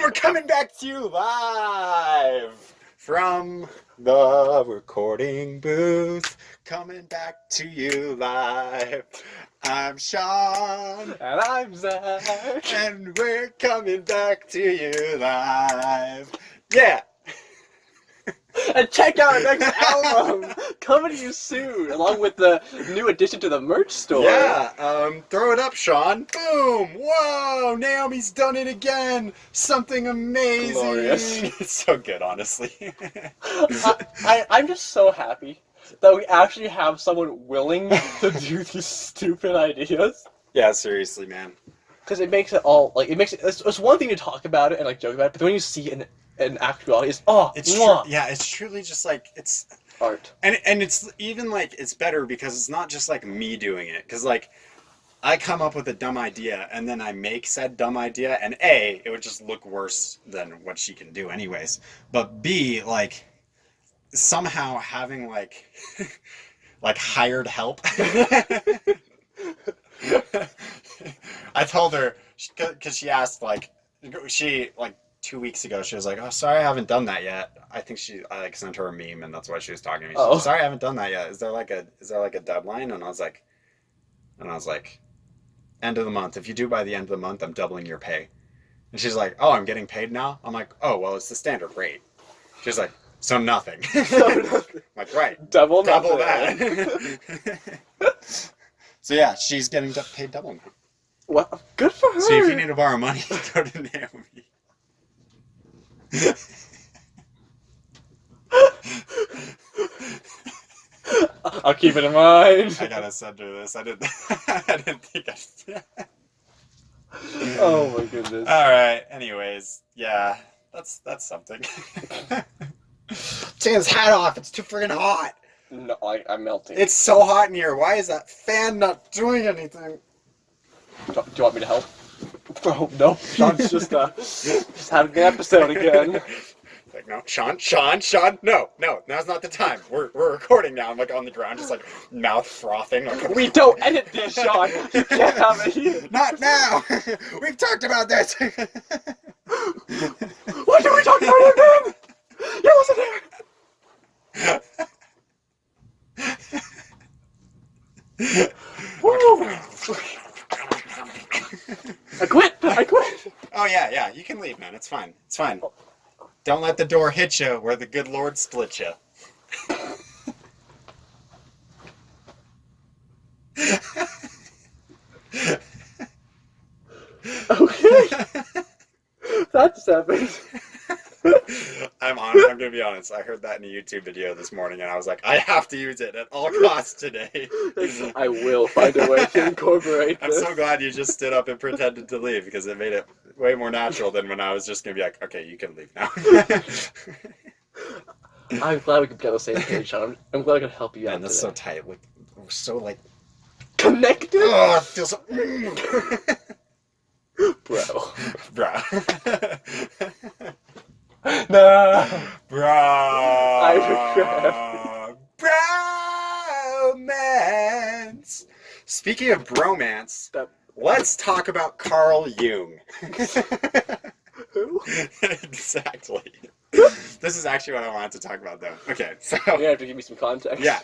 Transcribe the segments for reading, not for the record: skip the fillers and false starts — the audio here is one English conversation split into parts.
we're coming back to you live from the recording booth. Coming back to you live. I'm Sean. And I'm Zach. And we're coming back to you live. Yeah. And check out our next album coming to you soon, along with the new addition to the merch store. Yeah, throw it up, Sean. Boom! Whoa! Naomi's done it again! Something amazing! Glorious. It's so good, honestly. I'm just so happy that we actually have someone willing to do these stupid ideas. Yeah, seriously, man. Because it makes it all, like, it's one thing to talk about it and, like, joke about it, but when you see it in actuality, It's truly just like, it's art. And it's even like, it's better because it's not just like me doing it. Because like, I come up with a dumb idea and then I make said dumb idea, and A, it would just look worse than what she can do anyways. But B, like, somehow having like, like hired help. I told her, because she asked, like, 2 weeks ago, she was like, oh, sorry, I haven't done that yet. I think I like sent her a meme, and that's why she was talking to me. She said, sorry, I haven't done that yet. Is there like a deadline? And I was like, end of the month. If you do by the end of the month, I'm doubling your pay. And she's like, oh, I'm getting paid now? I'm like, oh, well, it's the standard rate. She's like, so nothing. I'm like, right. Double that. So yeah, she's getting paid double now. Well, good for her. So if you need to borrow money, go to Naomi. I'll keep it in mind. I gotta send her this. I didn't think I. Oh my goodness. All right. Anyways, yeah, that's something. Take his hat off. It's too friggin' hot. No, I'm melting. It's so hot in here. Why is that fan not doing anything? Do you want me to help? Oh, no. Sean's just having an episode again. Like, no, Sean, no, now's not the time. We're recording now. I'm like on the ground, just like mouth frothing. Like, we don't edit this, Sean. You can't have it here. Not now. We've talked about this. What did we talk about again? You wasn't here. I quit. Oh yeah, you can leave, man. It's fine. Don't let the door hit you where the good Lord split you. Okay. That just happened. I'm gonna be honest. I heard that in a YouTube video this morning, and I was like, I have to use it at all costs today. I will find a way to incorporate this. I'm so glad you just stood up and pretended to leave, because it made it way more natural than when I was just gonna be like, okay, you can leave now. I'm glad we could get on the same page, Sean. I'm glad I could help you out. And that's today. so tight. We're so like connected. Oh, it feels so. Bro. No. Bro. I Bromance. Speaking of bromance, let's talk about Carl Jung. Who? Exactly. This is actually what I wanted to talk about, though. Okay, so You have to give me some context. yeah.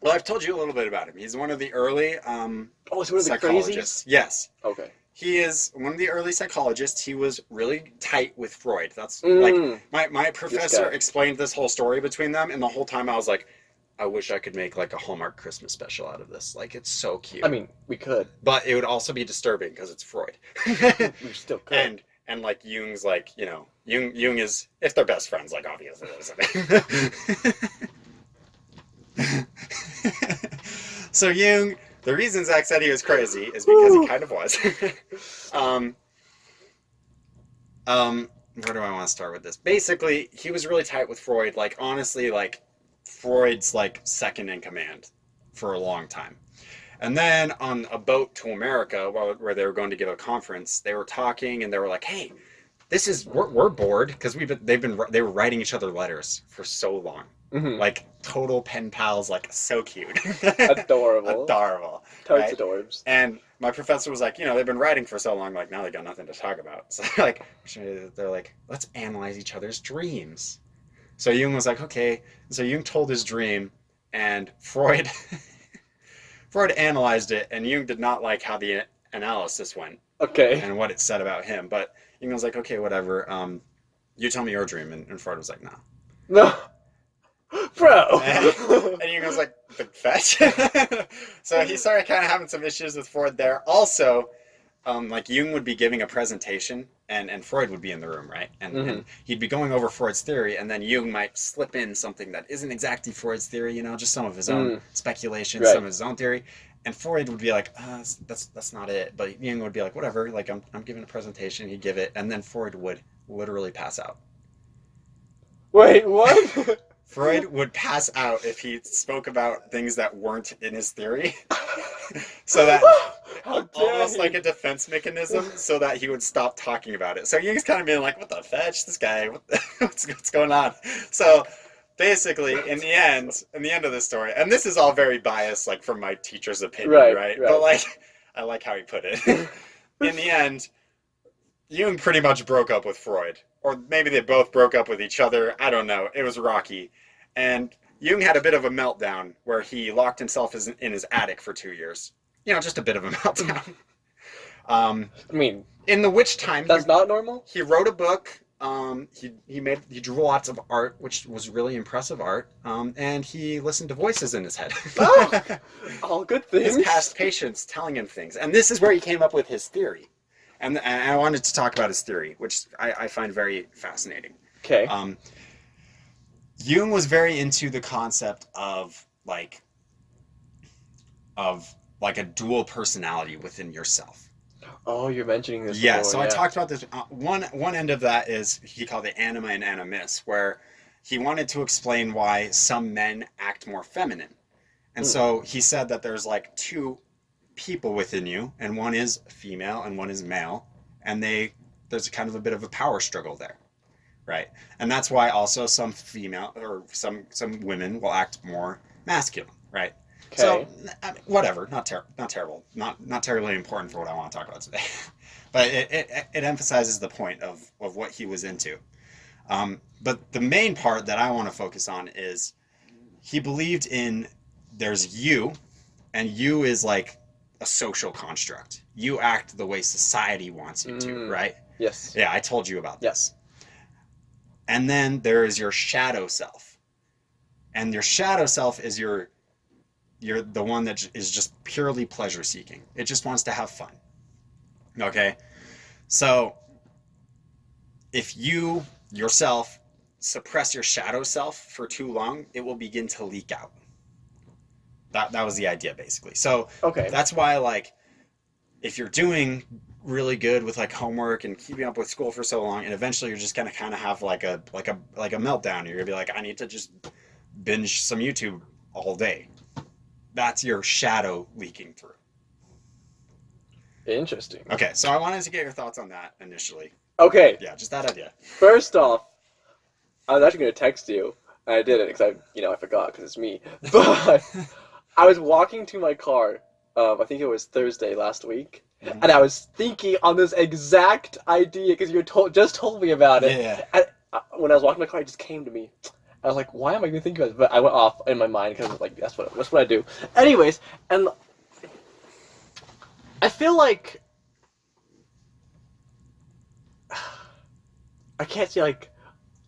Well, I've told you a little bit about him. He's one of the early is he one of the psychologists. Yes. Okay. He is one of the early psychologists. He was really tight with Freud. That's like my professor explained this whole story between them, and the whole time I was like, I wish I could make like a Hallmark Christmas special out of this. Like, it's so cute. I mean, we could. But it would also be disturbing because it's Freud. We still could. And like Jung's like, you know, Jung is, if they're best friends, like obviously. So Jung, the reason Zach said he was crazy is because he kind of was. Where do I want to start with this? Basically, he was really tight with Freud. Like, honestly, like, Freud's, like, second in command for a long time. And then on a boat to America, where they were going to give a conference, they were talking, and they were like, hey, we're bored, because they were writing each other letters for so long. Mhm. Like total pen pals, like so cute. Adorable. Adorable. Totes Right? adorbs. And my professor was like, they've been writing for so long, like now they got nothing to talk about. So they're like, let's analyze each other's dreams. So Jung was like, okay. So Jung told his dream, and Freud Freud analyzed it, and Jung did not like how the analysis went Okay. and what it said about him. But Jung was like, okay, whatever. You tell me your dream, and Freud was like, no. No. Bro! And Jung was like, but fetch. So he started kind of having some issues with Freud there. Also, like Jung would be giving a presentation, and Freud would be in the room, right? And he'd be going over Freud's theory, and then Jung might slip in something that isn't exactly Freud's theory, just some of his own speculation, Right. some of his own theory. And Freud would be like, that's not it. But Jung would be like, whatever, like I'm giving a presentation, he'd give it, and then Freud would literally pass out. Wait, what? Freud would pass out if he spoke about things that weren't in his theory. So that almost like a defense mechanism, so that he would stop talking about it. So Jung's kind of being like, what the fetch? This guy, what's going on? So basically, in the end of this story, and this is all very biased, like from my teacher's opinion, right? But like, I like how he put it. In the end, Jung pretty much broke up with Freud. Or maybe they both broke up with each other. I don't know. It was rocky. And Jung had a bit of a meltdown where he locked himself in his attic for 2 years. Just a bit of a meltdown. I mean, in which time that's not normal? He wrote a book. He drew lots of art, which was really impressive art. And he listened to voices in his head. Oh, all good things. His past patients telling him things. And this is where he came up with his theory. And I wanted to talk about his theory, which I find very fascinating. Okay. Jung was very into the concept of a dual personality within yourself. Oh, you're mentioning this. Yeah, before, so I talked about this. One end of that is he called it anima and animus, where he wanted to explain why some men act more feminine. And so he said that there's like two people within you, and one is female and one is male, and there's kind of a bit of a power struggle there, right? And that's why also some female or some women will act more masculine, right? Okay. So I mean, whatever, not terrible, not terribly important for what I want to talk about today, but it emphasizes the point of what he was into. But the main part that I want to focus on is he believed in there's you, and you is like a social construct. You act the way society wants you to, right? Yes. Yeah, I told you about this. And then there is your shadow self. And your shadow self is you're the one that is just purely pleasure seeking. It just wants to have fun. Okay? So if you yourself suppress your shadow self for too long, it will begin to leak out. That was the idea, basically. So that's why, like, if you're doing really good with like homework and keeping up with school for so long, and eventually you're just gonna kind of have like a meltdown. You're gonna be like, I need to just binge some YouTube all day. That's your shadow leaking through. Interesting. Okay, so I wanted to get your thoughts on that initially. Okay. Yeah, just that idea. First off, I was actually gonna text you. And I didn't because I forgot because it's me. But I was walking to my car. I think it was Thursday last week, and I was thinking on this exact idea because you just told me about it. Yeah. And when I was walking my car, it just came to me. I was like, "Why am I even thinking about it?" But I went off in my mind because I was like, "That's what I do." Anyways, and I feel like I can't say like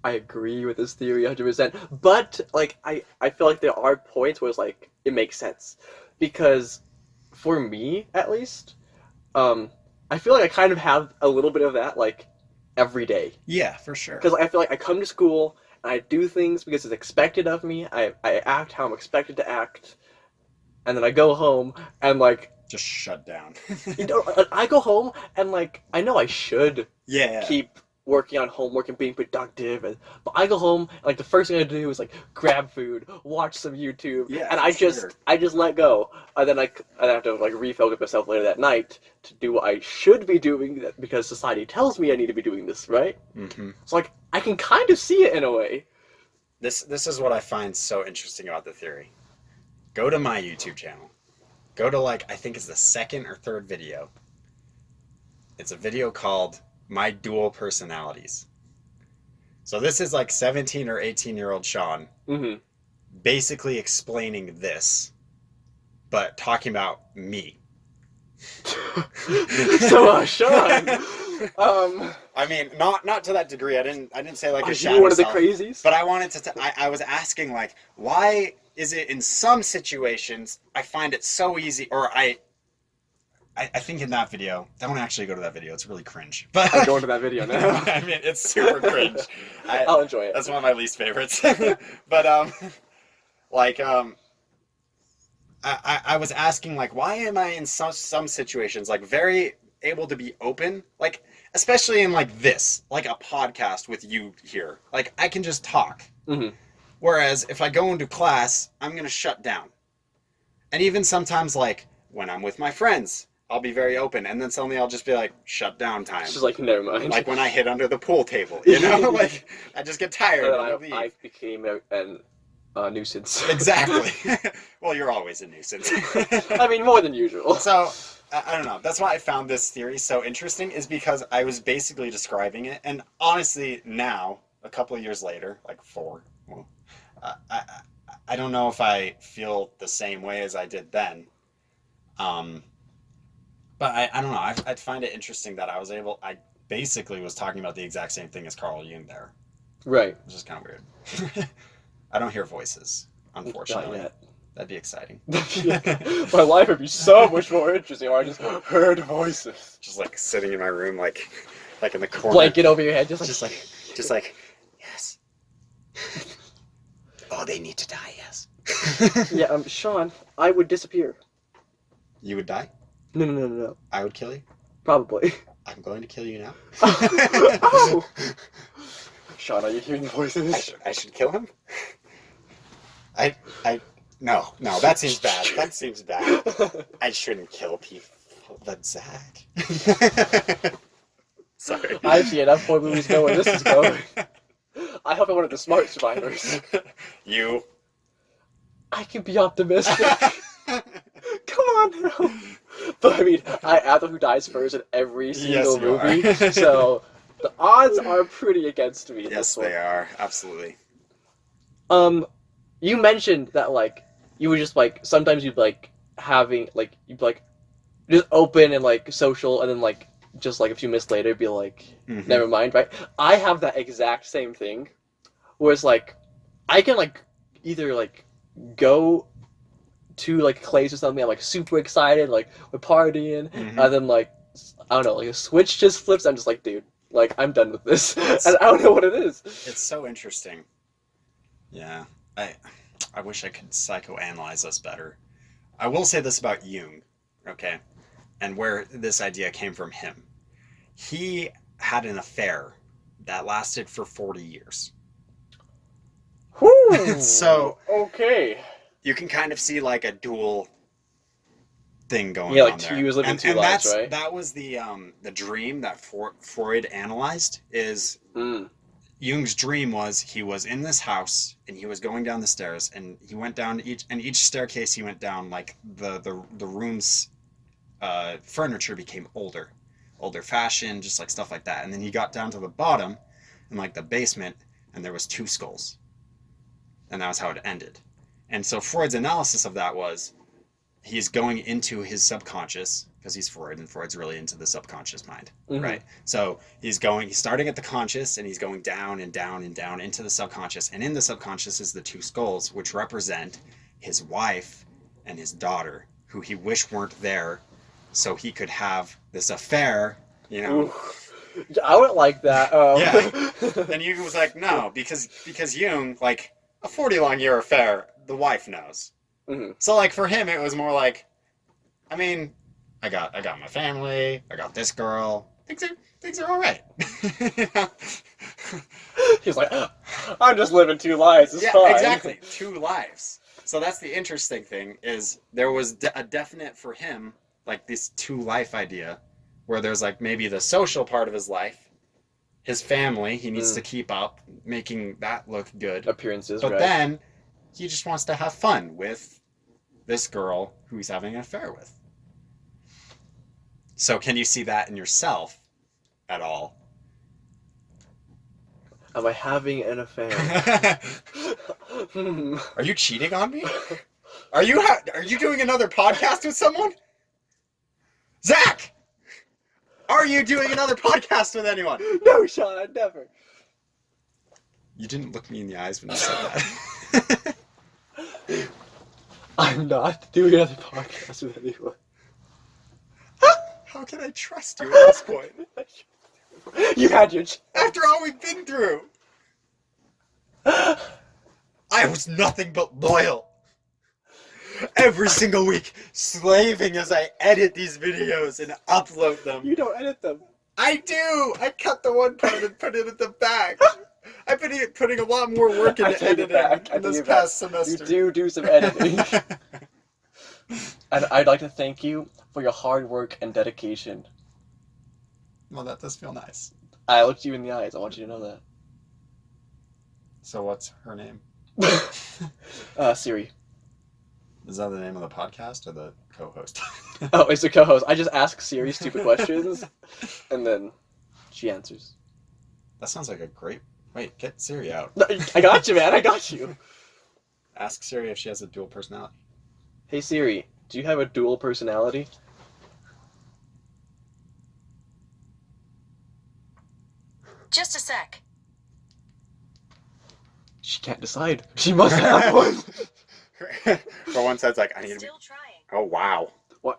I agree with this theory 100%, but like I feel like there are points where it's like it makes sense because for me at least, I feel like I kind of have a little bit of that like every day. Yeah, for sure. Because I feel like I come to school and I do things because it's expected of me. I act how I'm expected to act, and then I go home and like just shut down. I go home and like I know I should keep working on homework and being productive, but I go home and like the first thing I do is like grab food, watch some YouTube, and I just let go, and then I have to like refocus myself later that night to do what I should be doing because society tells me I need to be doing this, right? Mm-hmm. So like I can kind of see it in a way. this is what I find so interesting about the theory. Go to my YouTube channel. Go to I think it's the second or third video. It's a video called My Dual Personalities. So this is 17 or 18-year-old Sean basically explaining this, but talking about me. So, Sean, I mean, not to that degree. I didn't say a are shadow you one of the self, crazies? but I wanted to. I was asking why is it in some situations I find it so easy, or I think in that video. Don't actually go to that video. It's really cringe. But I'm going to that video now. I mean, it's super cringe. I'll enjoy it. That's one of my least favorites. But I was asking why am I in some situations very able to be open, especially in this, a podcast with you here, I can just talk. Whereas if I go into class, I'm gonna shut down. And even sometimes when I'm with my friends, I'll be very open, and then suddenly I'll just be shut down time. It's just never mind. When I hit under the pool table, you know, I just get tired and I leave. I became a nuisance. Exactly. Well, you're always a nuisance. I mean, more than usual. So, I don't know. That's why I found this theory so interesting, is because I was basically describing it. And honestly, now, a couple of years later, 4, well, I don't know if I feel the same way as I did then. But I don't know. I find it interesting that I basically was talking about the exact same thing as Carl Jung there. Right. Which is kind of weird. I don't hear voices, unfortunately. Not yet. That'd be exciting. My life would be so much more interesting if I just heard voices. Just sitting in my room, in the corner. Blanket over your head, just yes. Oh, they need to die, yes. Yeah, Sean, I would disappear. You would die? No. I would kill you? Probably. I'm going to kill you now. Oh. Sean, are you hearing voices? I should kill him? No, that seems bad. That seems bad. I shouldn't kill people. But Zach. Sorry. I see enough more movies know where this is going. I hope I'm one of the smart survivors. You. I can be optimistic. Come on now. But I mean, I am the who dies first in every single movie, so the odds are pretty against me. Yes, they are. Absolutely. You mentioned that you would just sometimes you'd having you'd just open and social, and then just a few minutes later be never mind, right? I have that exact same thing, whereas I can either go to a place or something, I'm super excited, we're partying, and then I don't know, a switch just flips. I'm just dude, I'm done with this, and I don't know what it is. It's so interesting. Yeah, I wish I could psychoanalyze us better. I will say this about Jung, okay, and where this idea came from him. He had an affair that lasted for 40 years. Whew. So okay. You can kind of see a dual thing going on there. He was living two lives, right? That was the dream that Freud analyzed. Is Jung's dream was he was in this house and he was going down the stairs, and he went down each staircase he went down, the room's furniture became older fashioned, just stuff like that, and then he got down to the bottom in the basement, and there was 2 skulls, and that was how it ended. And so Freud's analysis of that was he's going into his subconscious, because he's Freud, and Freud's really into the subconscious mind, right? So he's starting at the conscious, and he's going down and down and down into the subconscious. And in the subconscious is the 2 skulls, which represent his wife and his daughter, who he wished weren't there, so he could have this affair, you know. Ooh. I would like that. Yeah. And Jung was no, because Jung, a 40-long-year affair, the wife knows. So for him it was more I mean, I got my family, I got this girl, things are all right. You know? He's I'm just living 2 lives, it's fine. Exactly, 2 lives. So that's the interesting thing, is there was a definite, for him, this 2 life idea, where there's maybe the social part of his life, his family. He needs to keep up, making that look good. Appearances, but right. then he just wants to have fun with this girl who he's having an affair with. So can you see that in yourself at all? Am I having an affair? Are you cheating on me? Are you doing another podcast with someone? Zach! Are you doing another podcast with anyone? No, Sean, I'd never. You didn't look me in the eyes when you said that. I'm not doing another podcast with anyone. How can I trust you at this point? You had your chance. After all we've been through. I was nothing but loyal. Every single week, slaving as I edit these videos and upload them. You don't edit them. I do! I cut the one part and put it at the back. I've been putting a lot more work into editing in this past semester. You do some editing. And I'd like to thank you for your hard work and dedication. Well, that does feel nice. I looked you in the eyes. I want you to know that. So what's her name? Siri. Is that the name of the podcast or the co-host? Oh, it's the co-host. I just ask Siri stupid questions, and then she answers. That sounds like a great... Wait, get Siri out. No, I got you, man. I got you. Ask Siri if she has a dual personality. Hey, Siri. Do you have a dual personality? Just a sec. She can't decide. She must have one. For one side's like, I need to be... Still trying. Oh, wow. What?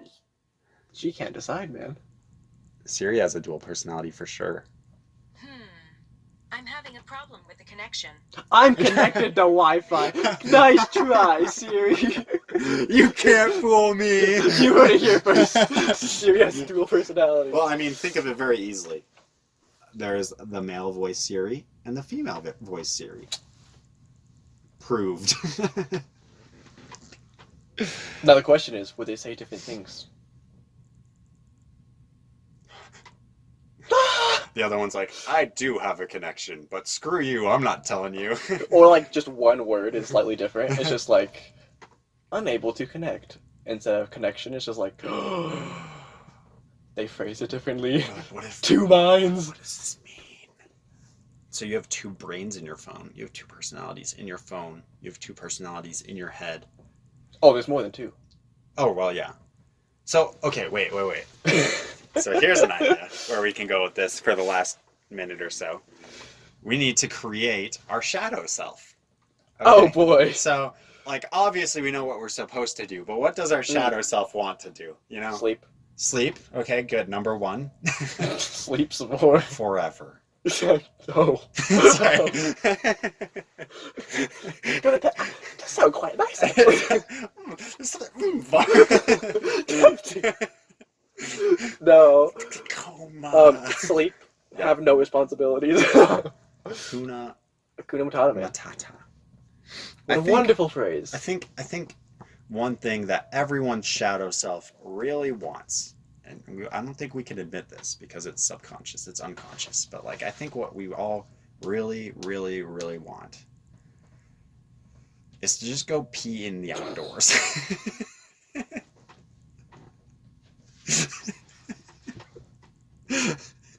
She can't decide, man. Siri has a dual personality for sure. I'm having a problem with the connection. I'm connected to Wi-Fi. Nice try, Siri. You can't fool me. You heard it here first. Siri has a dual personality. Well, I mean, think of it very easily. There's the male voice Siri and the female voice Siri. Proved. Now the question is, would they say different things? The other one's like, I do have a connection, but screw you, I'm not telling you. Or like just one word is slightly different. It's just like, unable to connect. Instead of connection, it's just like, they phrase it differently. What if, two minds. What does this mean? So you have two brains in your phone. You have two personalities in your phone. You have two personalities in your head. Oh, there's more than two. Oh, well, yeah. So, okay, wait. So here's an idea where we can go with this for the last minute or so. We need to create our shadow self. Okay? Oh, boy. So, like, obviously we know what we're supposed to do, but what does our shadow self want to do? You know? Sleep. Sleep. Okay, good. Number one. Sleep some more. Forever. Oh. Sorry. But that sounds quite nice, actually. No. Coma. Sleep. Have no responsibilities. Hakuna Matata, man. Matata. What a wonderful phrase. I think one thing that everyone's shadow self really wants, and I don't think we can admit this because it's subconscious, it's unconscious, but like I think what we all really, really, really want is to just go pee in the outdoors.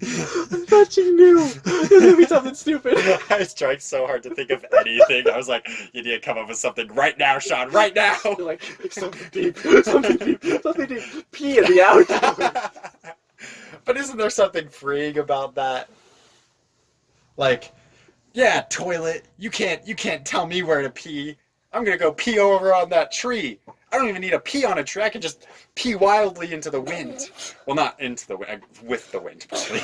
I thought you knew. There's gonna be something stupid. I was trying so hard to think of anything. I was like, you need to come up with something right now, Sean, right now. You're like, something deep. Pee in the outdoors. But isn't there something freeing about that? Like, yeah, toilet, you can't tell me where to pee. I'm gonna go pee over on that tree. I don't even need to pee on a tree. I can just pee wildly into the wind. Well, not into the wind, with the wind, probably.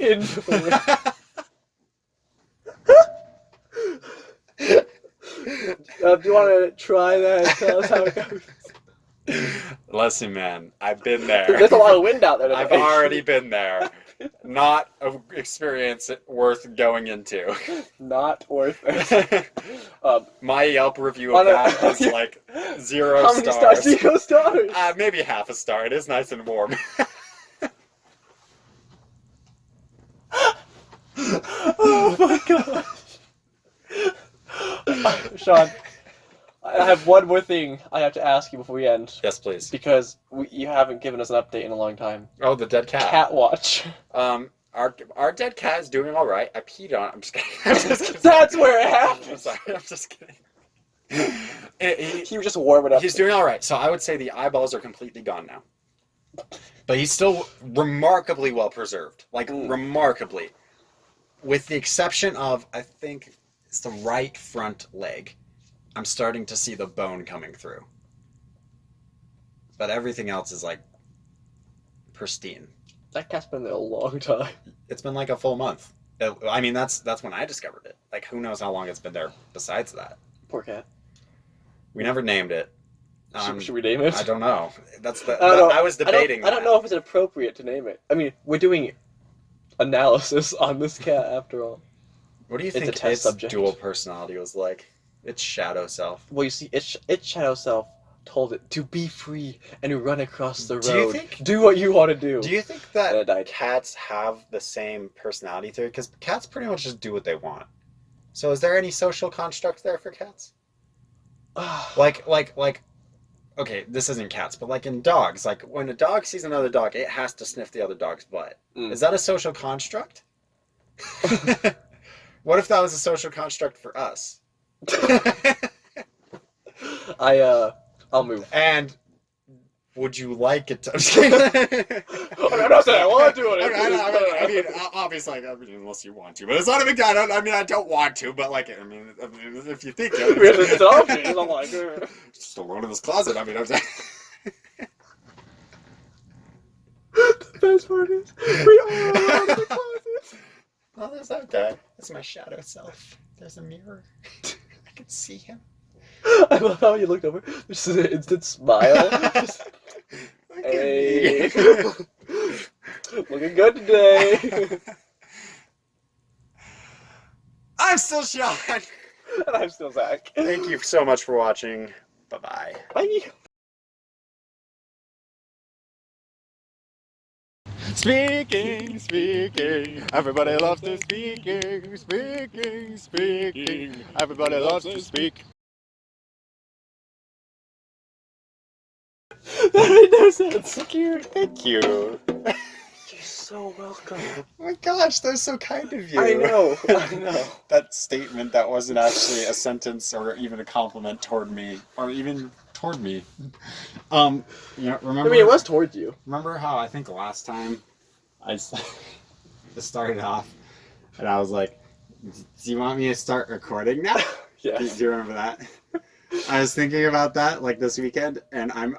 Into the wind. Do you want to try that and tell us how it goes? Listen, man, I've been there. There's a lot of wind out there today. I've already been there. Not an experience worth going into. Not worth it. My Yelp review of that is like 0 how many stars. stars? 0 stars. Maybe half a star. It is nice and warm. Oh my gosh. Sean, I have one more thing I have to ask you before we end. Yes, please. Because you haven't given us an update in a long time. Oh, the dead cat. Cat watch. Our dead cat is doing all right. I peed on it. I'm just kidding. I'm just kidding. That's where it happened. I'm sorry. I'm just kidding. He was just warming up. He's doing all right. So I would say the eyeballs are completely gone now. But he's still remarkably well preserved. Like, remarkably. With the exception of, I think, it's the right front leg. I'm starting to see the bone coming through. But everything else is, like, pristine. That cat's been there a long time. It's been like a full month. I mean, that's when I discovered it. Like, who knows how long it's been there besides that. Poor cat. We never named it. Should we name it? I don't know. That's the. I was debating. I don't know if it's appropriate to name it. I mean, we're doing analysis on this cat after all. What do you think its dual personality was like? Its shadow self. Well, you see, its shadow self told it to be free and to run across the road. Do what you want to do. Do you think that cats have the same personality theory? Because cats pretty much just do what they want. So is there any social construct there for cats? like, okay, this isn't cats, but like in dogs, like when a dog sees another dog, it has to sniff the other dog's butt. Is that a social construct? What if that was a social construct for us? I'll move. And would you like it to? I'm not saying I want to do it. I mean, obviously, unless you want to, but it's not a big guy. I don't want to, but like, I mean, if you think it's an option. I'm like, just alone in this closet. I mean, I'm saying. The best part is we are alone in the closet. Oh, there's that guy. That's my shadow self. There's a mirror. I can see him. I love how you looked over. Just an instant smile. Hey. Looking good today. I'm still Sean. And I'm still Zach. Thank you so much for watching. Bye-bye. Bye. Speaking. Everybody loves to speaking. Everybody loves to speak. That made no sense. Thank you. You're so welcome. Oh my gosh, that's so kind of you. I know. That statement that wasn't actually a sentence or even a compliment toward me, or even toward me. Remember? I mean, it was towards you. Remember how I think last time I started off and I was like, "Do you want me to start recording now?" Yeah. Do you remember that? I was thinking about that like this weekend, and I'm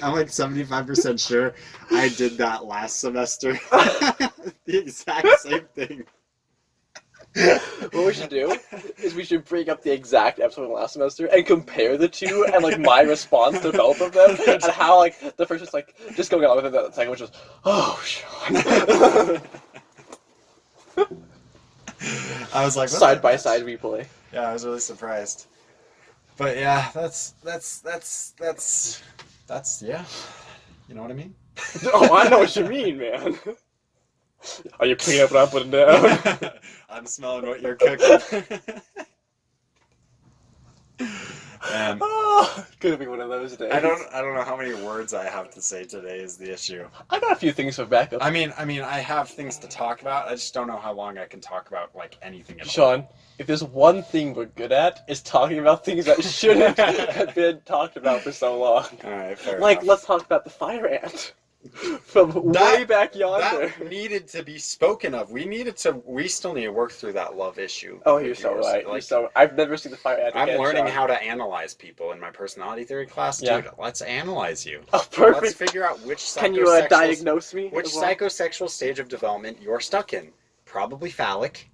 like 75% sure I did that last semester. The exact same thing. What we should do is we should bring up the exact episode from last semester and compare the two and like my response to both of them and how like the first was like just going on with it, the second which was, oh Sean. I was like, side by side replay. Yeah, I was really surprised. But yeah, that's yeah. You know what I mean? Oh, I know what you mean, man. Are you picking up what I'm putting down? I'm smelling what you're cooking. Could be one of those days. I don't know how many words I have to say today is the issue. I got a few things for backup. I mean, I have things to talk about. I just don't know how long I can talk about like anything at all. Sean, if there's one thing we're good at, it's talking about things that shouldn't have been talked about for so long. All right, fair like, enough. let's talk about the fire ant. From way back yonder. That needed to be spoken of. We still need to work through that love issue. Oh, you're so right. Like, I've never seen the fire ant. I'm learning how to analyze people in my personality theory class. Yeah. Dude, let's analyze you. Oh, perfect. Let's figure out which psychosexual... Can you diagnose me? Which psychosexual stage of development you're stuck in. Probably phallic.